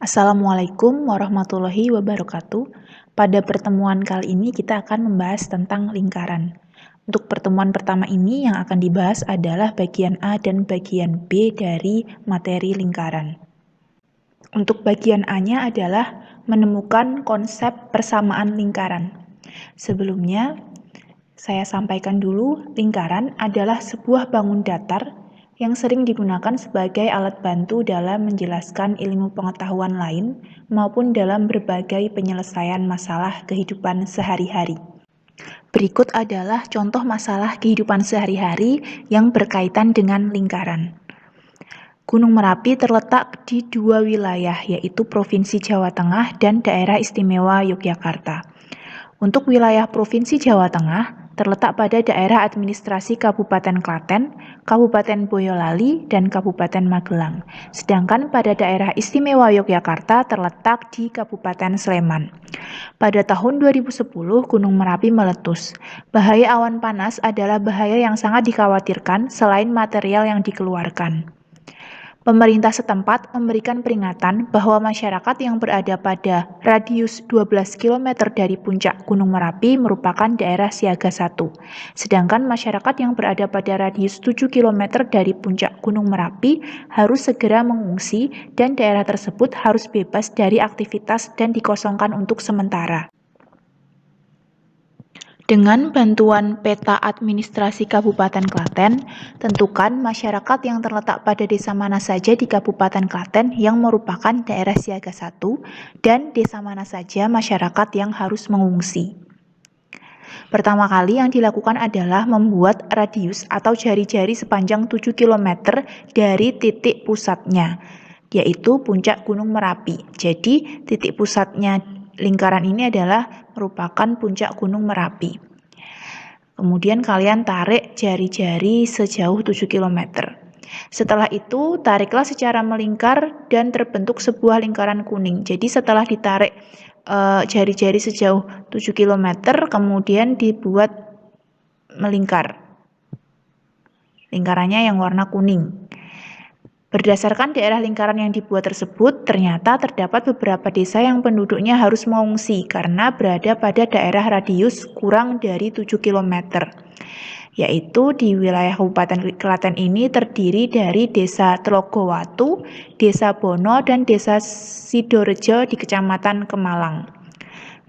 Assalamualaikum warahmatullahi wabarakatuh. Pada pertemuan kali ini kita akan membahas tentang lingkaran. Untuk pertemuan pertama ini yang akan dibahas adalah bagian A dan bagian B dari materi lingkaran. Untuk bagian A-nya adalah menemukan konsep persamaan lingkaran. Sebelumnya, saya sampaikan dulu, lingkaran adalah sebuah bangun datar yang sering digunakan sebagai alat bantu dalam menjelaskan ilmu pengetahuan lain maupun dalam berbagai penyelesaian masalah kehidupan sehari-hari. Berikut adalah contoh masalah kehidupan sehari-hari yang berkaitan dengan lingkaran. Gunung Merapi terletak di dua wilayah, yaitu Provinsi Jawa Tengah dan Daerah Istimewa Yogyakarta. Untuk wilayah Provinsi Jawa Tengah, terletak pada daerah administrasi Kabupaten Klaten, Kabupaten Boyolali, dan Kabupaten Magelang. Sedangkan pada daerah istimewa Yogyakarta terletak di Kabupaten Sleman. Pada tahun 2010, Gunung Merapi meletus. Bahaya awan panas adalah bahaya yang sangat dikhawatirkan selain material yang dikeluarkan. Pemerintah setempat memberikan peringatan bahwa masyarakat yang berada pada radius 12 km dari puncak Gunung Merapi merupakan daerah siaga 1. Sedangkan masyarakat yang berada pada radius 7 km dari puncak Gunung Merapi harus segera mengungsi dan daerah tersebut harus bebas dari aktivitas dan dikosongkan untuk sementara. Dengan bantuan peta administrasi Kabupaten Klaten, tentukan masyarakat yang terletak pada desa mana saja di Kabupaten Klaten yang merupakan daerah siaga 1 dan desa mana saja masyarakat yang harus mengungsi. Pertama kali yang dilakukan adalah membuat radius atau jari-jari sepanjang 7 km dari titik pusatnya, yaitu puncak Gunung Merapi. Jadi, titik pusatnya lingkaran ini adalah merupakan puncak Gunung Merapi. Kemudian kalian tarik jari-jari sejauh 7 km. Setelah itu, tariklah secara melingkar dan terbentuk sebuah lingkaran kuning. Jadi setelah ditarik jari-jari sejauh 7 km, kemudian dibuat melingkar. Lingkarannya yang warna kuning. Berdasarkan daerah lingkaran yang dibuat tersebut, ternyata terdapat beberapa desa yang penduduknya harus mengungsi karena berada pada daerah radius kurang dari 7 km. Yaitu di wilayah Kabupaten Klaten ini terdiri dari Desa Tlogowatu, Desa Bono, dan Desa Sidorejo di Kecamatan Kemalang.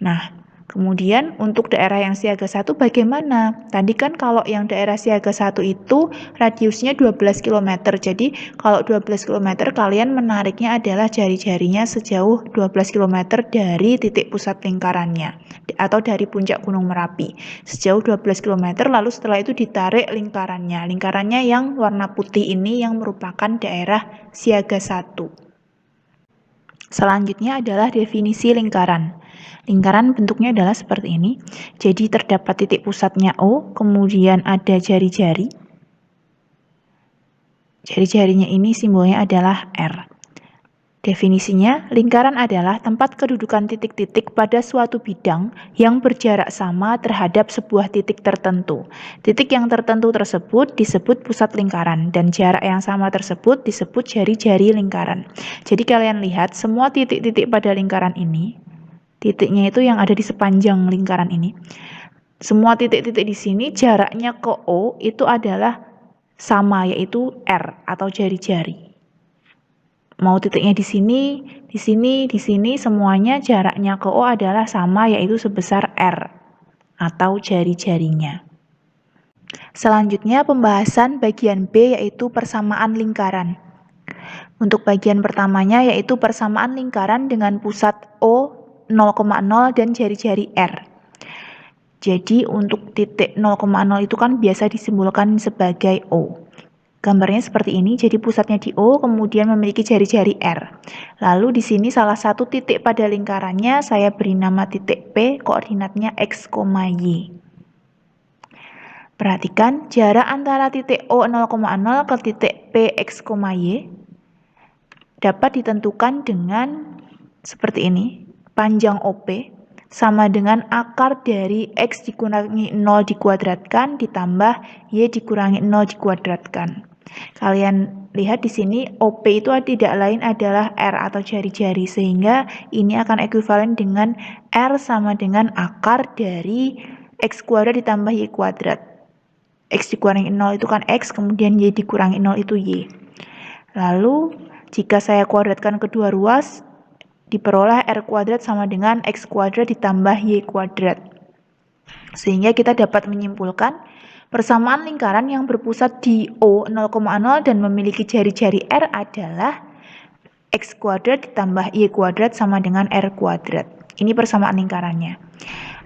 Nah, kemudian untuk daerah yang siaga 1 bagaimana? Tadi kan kalau yang daerah siaga 1 itu radiusnya 12 km. Jadi kalau 12 km kalian menariknya adalah jari-jarinya sejauh 12 km dari titik pusat lingkarannya atau dari puncak Gunung Merapi. Sejauh 12 km lalu setelah itu ditarik lingkarannya. Lingkarannya yang warna putih ini yang merupakan daerah siaga 1. Selanjutnya adalah definisi lingkaran. Lingkaran bentuknya adalah seperti ini. Jadi terdapat titik pusatnya O, kemudian ada jari-jari. Jari-jarinya ini simbolnya adalah R. Definisinya, lingkaran adalah tempat kedudukan titik-titik pada suatu bidang yang berjarak sama terhadap sebuah titik tertentu. Titik yang tertentu tersebut disebut pusat lingkaran, dan jarak yang sama tersebut disebut jari-jari lingkaran. Jadi kalian lihat, semua titik-titik pada lingkaran ini, titiknya itu yang ada di sepanjang lingkaran ini. Semua titik-titik di sini jaraknya ke O itu adalah sama, yaitu R atau jari-jari. Mau titiknya di sini, semuanya jaraknya ke O adalah sama, yaitu sebesar R atau jari-jarinya. Selanjutnya pembahasan bagian B, yaitu persamaan lingkaran. Untuk bagian pertamanya yaitu persamaan lingkaran dengan pusat O 0,0 dan jari-jari R. Jadi untuk titik 0,0 itu kan biasa disimbolkan sebagai O. Gambarnya seperti ini, jadi pusatnya di O, kemudian memiliki jari-jari R. Lalu di sini salah satu titik pada lingkarannya saya beri nama titik P, koordinatnya X, Y. Perhatikan jarak antara titik O 0,0 ke titik P, X, Y dapat ditentukan dengan seperti ini. Panjang OP sama dengan akar dari X dikurangi 0 dikuadratkan ditambah Y dikurangi 0 dikuadratkan. Kalian lihat di sini OP itu tidak lain adalah R atau jari-jari, sehingga ini akan ekuivalen dengan R sama dengan akar dari X kuadrat ditambah Y kuadrat. X dikurangi 0 itu kan X, kemudian Y dikurangi 0 itu Y. Lalu, jika saya kuadratkan kedua ruas, diperoleh R kuadrat sama dengan X kuadrat ditambah Y kuadrat. Sehingga kita dapat menyimpulkan persamaan lingkaran yang berpusat di O 0,0 dan memiliki jari-jari R adalah X kuadrat ditambah Y kuadrat sama dengan R kuadrat. Ini persamaan lingkarannya.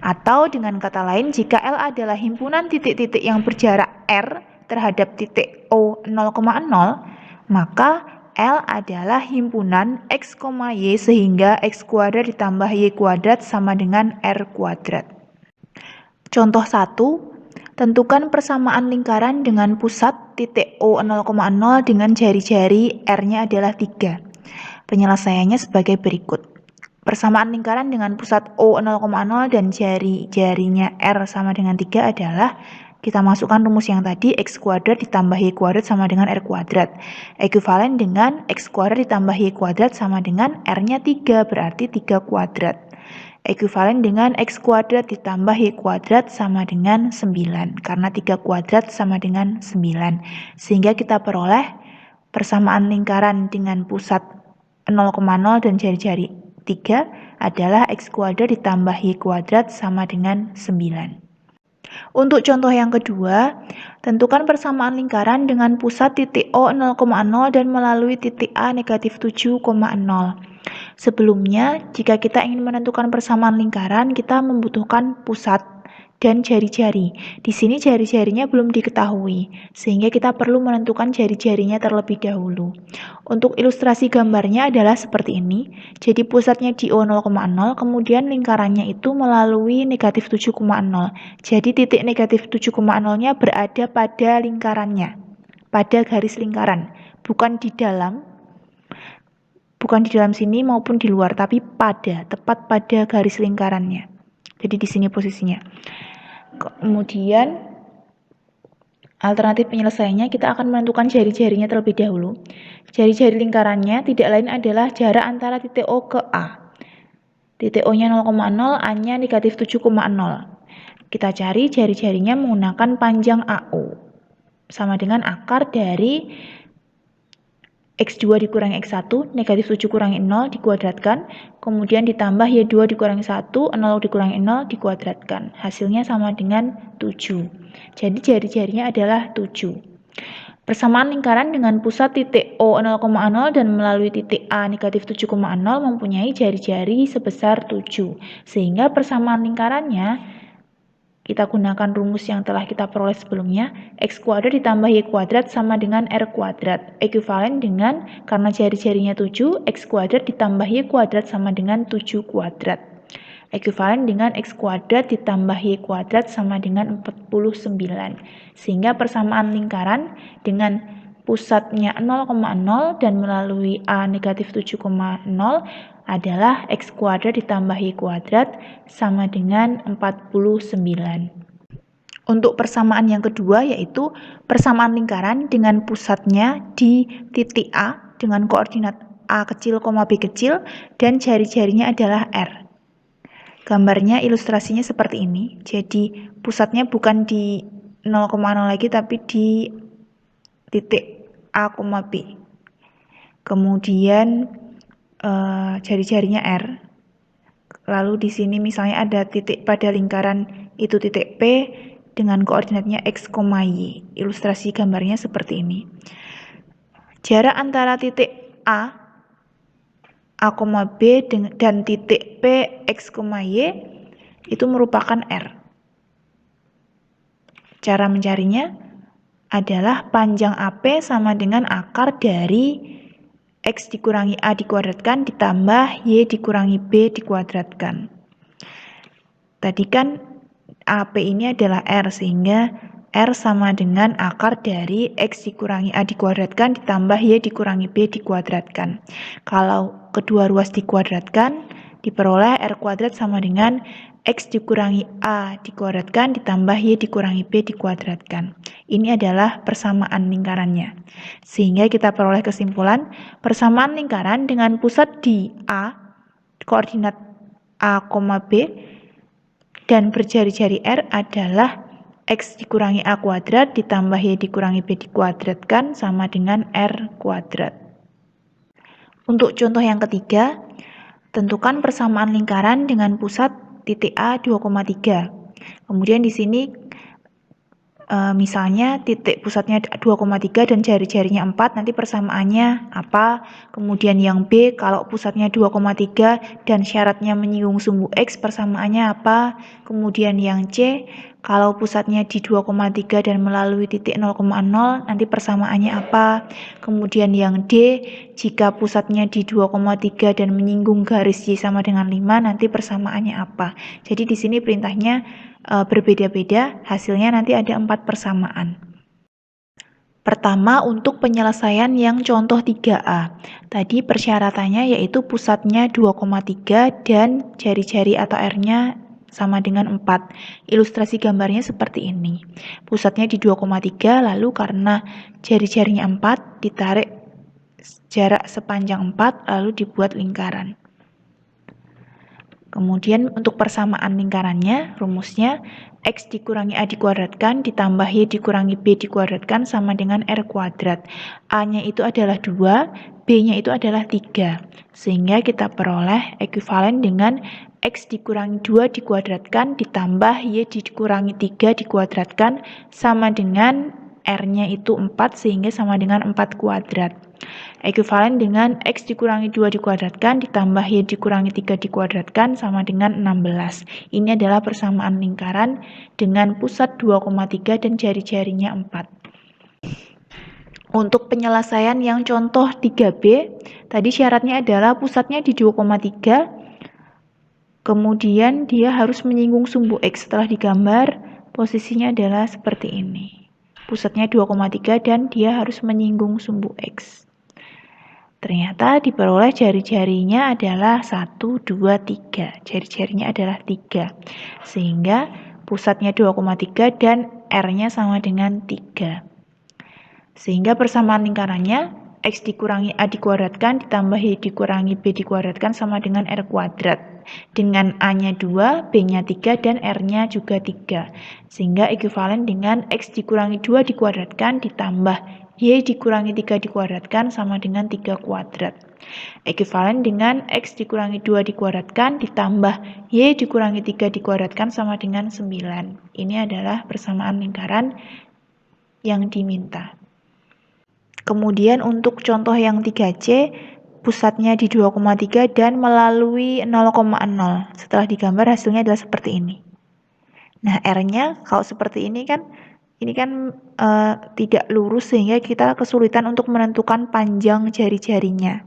Atau dengan kata lain, jika L adalah himpunan titik-titik yang berjarak R terhadap titik O 0,0, maka L adalah himpunan X, Y sehingga X kuadrat ditambah Y kuadrat sama dengan R kuadrat. Contoh 1. Tentukan persamaan lingkaran dengan pusat titik O 0,0 dengan jari-jari R-nya adalah 3. Penyelesaiannya sebagai berikut. Persamaan lingkaran dengan pusat O 0,0 dan jari-jarinya R sama dengan 3 adalah, kita masukkan rumus yang tadi, X kuadrat ditambah Y kuadrat sama dengan R kuadrat. Ekuivalen dengan X kuadrat ditambah Y kuadrat sama dengan R-nya 3, berarti 3 kuadrat. Ekuivalen dengan X kuadrat ditambah Y kuadrat sama dengan 9, karena 3 kuadrat sama dengan 9. Sehingga kita peroleh persamaan lingkaran dengan pusat 0,0 dan jari-jari 3 adalah X kuadrat ditambah Y kuadrat sama dengan 9. Untuk contoh yang kedua, tentukan persamaan lingkaran dengan pusat titik O 0,0 dan melalui titik A negatif 7,0. Sebelumnya, jika kita ingin menentukan persamaan lingkaran, kita membutuhkan pusat dan jari-jari. Di sini jari-jarinya belum diketahui, sehingga kita perlu menentukan jari-jarinya terlebih dahulu. Untuk ilustrasi gambarnya adalah seperti ini. Jadi pusatnya di O 0,0, kemudian lingkarannya itu melalui negatif 7,0. Jadi titik negatif 7,0-nya berada pada lingkarannya, pada garis lingkaran, bukan di dalam sini maupun di luar, tapi tepat pada garis lingkarannya. Jadi di sini posisinya. Kemudian alternatif penyelesaiannya, kita akan menentukan jari-jarinya terlebih dahulu. Jari-jari lingkarannya tidak lain adalah jarak antara titik O ke A. Titik O-nya 0,0, A-nya negatif 7,0. Kita cari jari-jarinya menggunakan panjang AO. Sama dengan akar dari X2 dikurangi X1, negatif 7 kurangi 0 dikuadratkan, kemudian ditambah Y2 dikurangi 1, 0 dikurangi 0 dikuadratkan. Hasilnya sama dengan 7. Jadi jari-jarinya adalah 7. Persamaan lingkaran dengan pusat titik O 0,0 dan melalui titik A negatif 7,0 mempunyai jari-jari sebesar 7. Sehingga persamaan lingkarannya, kita gunakan rumus yang telah kita peroleh sebelumnya, X kuadrat ditambah Y kuadrat sama dengan R kuadrat. Ekuivalen dengan, karena jari-jarinya 7, X kuadrat ditambah Y kuadrat sama dengan 7 kuadrat. Ekuivalen dengan X kuadrat ditambah Y kuadrat sama dengan 49. Sehingga persamaan lingkaran dengan pusatnya 0,0 dan melalui A negatif 7,0 adalah X kuadrat ditambah Y kuadrat sama dengan 49. Untuk persamaan yang kedua, yaitu persamaan lingkaran dengan pusatnya di titik A dengan koordinat A kecil, B kecil, dan jari-jarinya adalah R. Gambarnya, ilustrasinya seperti ini. Jadi pusatnya bukan di 0,0 lagi, tapi di titik A, B. Kemudian jari-jarinya R. Lalu di sini misalnya ada titik pada lingkaran itu titik P dengan koordinatnya X, Y. Ilustrasi gambarnya seperti ini. Jarak antara titik A, B dan titik P, X, Y itu merupakan R. Cara mencarinya adalah panjang AP sama dengan akar dari X dikurangi A dikuadratkan ditambah Y dikurangi B dikuadratkan. Tadi kan AP ini adalah R, sehingga R sama dengan akar dari X dikurangi A dikuadratkan ditambah Y dikurangi B dikuadratkan. Kalau kedua ruas dikuadratkan, diperoleh R kuadrat sama dengan X dikurangi A dikuadratkan ditambah Y dikurangi B dikuadratkan. Ini adalah persamaan lingkarannya. Sehingga kita peroleh kesimpulan, persamaan lingkaran dengan pusat di A, koordinat A, B, dan berjari-jari R adalah X dikurangi A kuadrat ditambah Y dikurangi B dikuadratkan sama dengan R kuadrat. Untuk contoh yang ketiga, tentukan persamaan lingkaran dengan pusat titik A 2,3. Kemudian di sini misalnya titik pusatnya 2,3 dan jari-jarinya 4, nanti persamaannya apa? Kemudian yang B, kalau pusatnya 2,3 dan syaratnya menyinggung sumbu X, persamaannya apa? Kemudian yang C, kalau pusatnya di 2,3 dan melalui titik 0,0, nanti persamaannya apa? Kemudian yang D, jika pusatnya di 2,3 dan menyinggung garis Y sama dengan 5, nanti persamaannya apa? Jadi di sini perintahnya berbeda-beda, hasilnya nanti ada 4 persamaan. Pertama, untuk penyelesaian yang contoh 3A. Tadi persyaratannya yaitu pusatnya 2,3 dan jari-jari atau R-nya sama dengan 4. Ilustrasi gambarnya seperti ini. Pusatnya di 2,3, lalu karena jari-jarinya 4, ditarik jarak sepanjang 4, lalu dibuat lingkaran. Kemudian untuk persamaan lingkarannya, rumusnya X dikurangi A dikuadratkan ditambah Y dikurangi B dikuadratkan sama dengan R kuadrat. A-nya itu adalah 2, B-nya itu adalah 3. Sehingga kita peroleh ekuivalen dengan X dikurangi 2 dikuadratkan ditambah Y dikurangi 3 dikuadratkan sama dengan R-nya itu 4 sehingga sama dengan 4 kuadrat. Ekuivalen dengan X dikurangi 2 dikuadratkan ditambah Y dikurangi 3 dikuadratkan sama dengan 16. Ini adalah persamaan lingkaran dengan pusat 2,3 dan jari-jarinya 4. Untuk penyelesaian yang contoh 3B, tadi syaratnya adalah pusatnya di 2,3, kemudian dia harus menyinggung sumbu X. Setelah digambar, posisinya adalah seperti ini. Pusatnya 2,3 dan dia harus menyinggung sumbu X. Ternyata diperoleh jari-jarinya adalah 1, 2, 3. Jari-jarinya adalah 3. Sehingga pusatnya 2,3 dan R-nya sama dengan 3. Sehingga persamaan lingkarannya X dikurangi A dikuadratkan ditambah Y dikurangi B dikuadratkan sama dengan R kuadrat. Dengan A-nya 2, B-nya 3, dan R-nya juga 3. Sehingga ekuivalen dengan X dikurangi 2 dikuadratkan ditambah Y dikurangi 3 dikuadratkan sama dengan 3 kuadrat. Ekuivalen dengan X dikurangi 2 dikuadratkan ditambah Y dikurangi 3 dikuadratkan sama dengan 9. Ini adalah persamaan lingkaran yang diminta. Kemudian untuk contoh yang 3C, pusatnya di 2,3 dan melalui 0,0. Setelah digambar hasilnya adalah seperti ini. Nah, R-nya kalau seperti ini kan tidak lurus sehingga kita kesulitan untuk menentukan panjang jari-jarinya.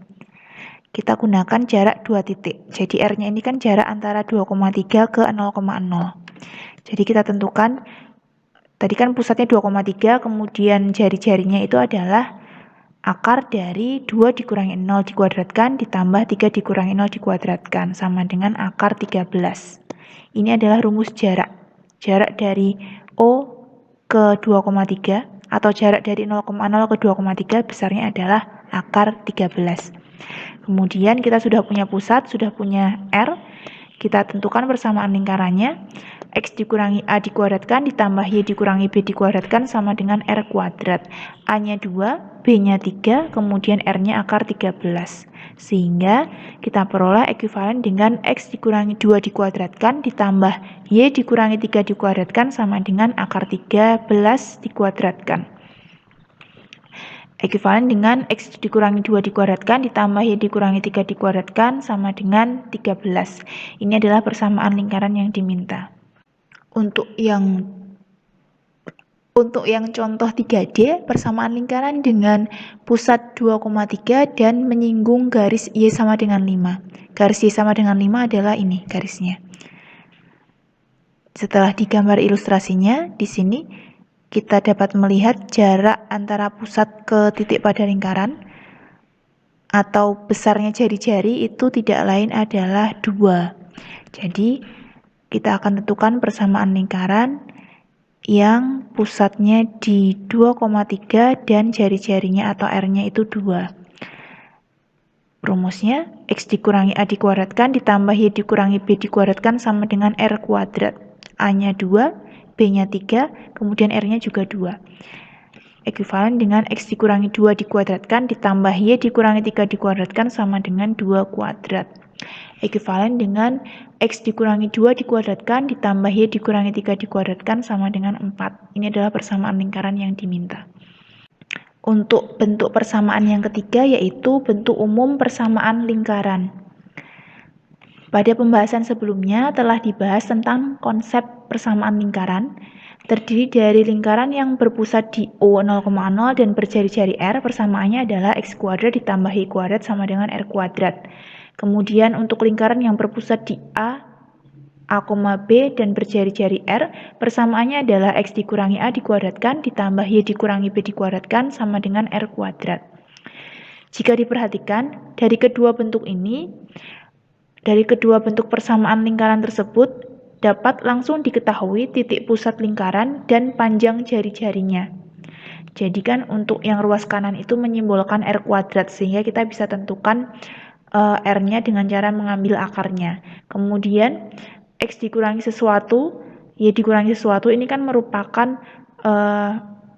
Kita gunakan jarak 2 titik. Jadi R-nya ini kan jarak antara 2,3 ke 0,0. Jadi kita tentukan, tadi kan pusatnya 2,3, kemudian jari-jarinya itu adalah akar dari 2 dikurangi 0 dikuadratkan ditambah 3 dikurangi 0 dikuadratkan sama dengan akar 13. Ini adalah rumus jarak. Jarak dari O ke 2,3 atau jarak dari 0,0 ke 2,3 besarnya adalah akar 13. Kemudian kita sudah punya pusat, sudah punya R. Kita tentukan persamaan lingkarannya. X dikurangi A dikuadratkan ditambah Y dikurangi B dikuadratkan sama dengan R kuadrat. A-nya 2, B-nya 3, kemudian R-nya akar 13. Sehingga kita peroleh ekuivalen dengan X dikurangi 2 dikuadratkan ditambah Y dikurangi 3 dikuadratkan sama dengan akar 13 dikuadratkan. Ekuivalen dengan X dikurangi 2 dikuadratkan ditambah Y dikurangi 3 dikuadratkan sama dengan 13. Ini adalah persamaan lingkaran yang diminta. Untuk yang contoh 3D, persamaan lingkaran dengan pusat 2,3 dan menyinggung garis Y sama dengan 5. Garis Y sama dengan 5 adalah ini garisnya. Setelah digambar ilustrasinya, di sini kita dapat melihat jarak antara pusat ke titik pada lingkaran atau besarnya jari-jari itu tidak lain adalah 2. Jadi Kita akan tentukan persamaan lingkaran yang pusatnya di 2,3 dan jari-jarinya atau R-nya itu 2. Rumusnya, X dikurangi A dikuadratkan ditambah Y dikurangi B dikuadratkan sama dengan R kuadrat. A-nya 2, B-nya 3, kemudian R-nya juga 2. Ekuivalen dengan X dikurangi 2 dikuadratkan ditambah Y dikurangi 3 dikuadratkan sama dengan 2 kuadrat. Ekuivalen dengan X dikurangi 2 dikuadratkan ditambah Y dikurangi 3 dikuadratkan sama dengan 4. Ini adalah persamaan lingkaran yang diminta. Untuk bentuk persamaan yang ketiga yaitu bentuk umum persamaan lingkaran. Pada pembahasan sebelumnya telah dibahas tentang konsep persamaan lingkaran. Terdiri dari lingkaran yang berpusat di O 0,0 dan berjari-jari R, persamaannya adalah X kuadrat ditambah Y kuadrat sama dengan R kuadrat. Kemudian untuk lingkaran yang berpusat di A, B dan berjari-jari R, persamaannya adalah X dikurangi A dikuadratkan ditambah Y dikurangi B dikuadratkan sama dengan R kuadrat. Jika diperhatikan, dari kedua bentuk persamaan lingkaran tersebut, dapat langsung diketahui titik pusat lingkaran dan panjang jari-jarinya. Jadi kan untuk yang ruas kanan itu menyimbolkan R kuadrat, sehingga kita bisa tentukan R-nya dengan cara mengambil akarnya. Kemudian X dikurangi sesuatu, Y dikurangi sesuatu, ini kan merupakan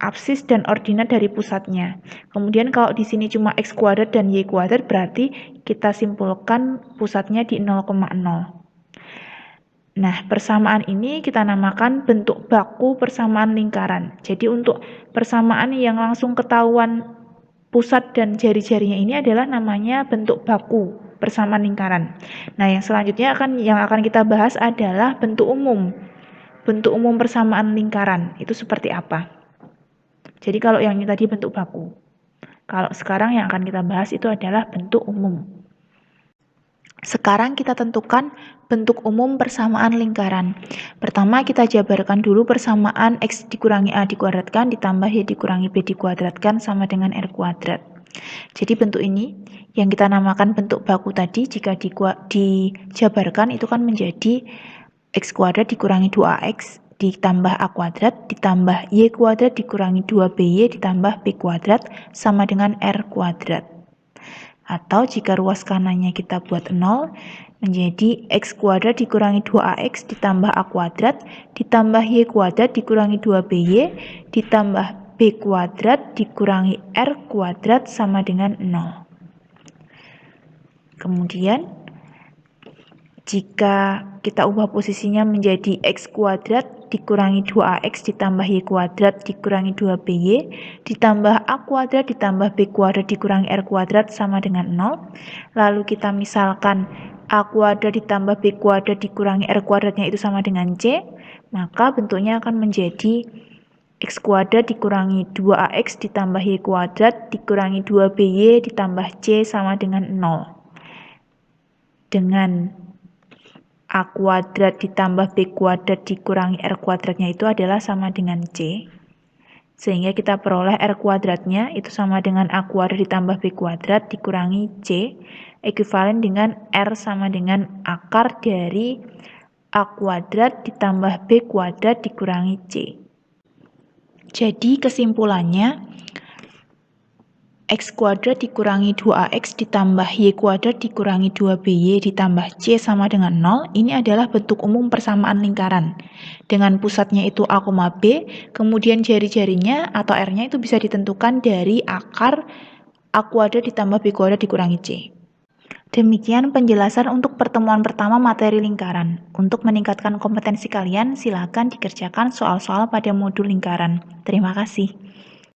absis dan ordinat dari pusatnya. Kemudian kalau di sini cuma X kuadrat dan Y kuadrat, berarti kita simpulkan pusatnya di 0,0. Nah, persamaan ini kita namakan bentuk baku persamaan lingkaran. Jadi untuk persamaan yang langsung ketahuan pusat dan jari-jarinya ini adalah namanya bentuk baku persamaan lingkaran. Nah, yang selanjutnya yang akan kita bahas adalah bentuk umum. Bentuk umum persamaan lingkaran itu seperti apa? Jadi kalau yang ini tadi bentuk baku. Kalau sekarang yang akan kita bahas itu adalah bentuk umum. Sekarang kita tentukan bentuk umum persamaan lingkaran. Pertama kita jabarkan dulu persamaan X dikurangi A dikuadratkan ditambah Y dikurangi B dikuadratkan sama dengan R kuadrat. Jadi bentuk ini yang kita namakan bentuk baku tadi jika dijabarkan itu kan menjadi X kuadrat dikurangi 2AX ditambah A kuadrat ditambah Y kuadrat dikurangi 2BY ditambah B kuadrat sama dengan R kuadrat. Atau jika ruas kanannya kita buat 0, menjadi X kuadrat dikurangi 2AX ditambah A kuadrat ditambah Y kuadrat dikurangi 2BY ditambah B kuadrat dikurangi R kuadrat sama dengan 0. Kemudian jika kita ubah posisinya menjadi X kuadrat dikurangi 2AX ditambah Y kuadrat dikurangi 2BY ditambah A kuadrat ditambah B kuadrat dikurangi R kuadrat sama dengan 0. Lalu kita misalkan A kuadrat ditambah B kuadrat dikurangi R kuadratnya itu sama dengan C, maka bentuknya akan menjadi X kuadrat dikurangi 2AX ditambah Y kuadrat dikurangi 2BY ditambah C sama dengan 0. Dengan A kuadrat ditambah B kuadrat dikurangi R kuadratnya itu adalah sama dengan C. Sehingga kita peroleh R kuadratnya itu sama dengan A kuadrat ditambah B kuadrat dikurangi C. Ekuivalen dengan R sama dengan akar dari A kuadrat ditambah B kuadrat dikurangi C. Jadi kesimpulannya, X kuadrat dikurangi 2AX ditambah Y kuadrat dikurangi 2BY ditambah C sama dengan 0, ini adalah bentuk umum persamaan lingkaran. Dengan pusatnya itu A, B, kemudian jari-jarinya atau R-nya itu bisa ditentukan dari akar A kuadrat ditambah B kuadrat dikurangi C. Demikian penjelasan untuk pertemuan pertama materi lingkaran. Untuk meningkatkan kompetensi kalian, silakan dikerjakan soal-soal pada modul lingkaran. Terima kasih.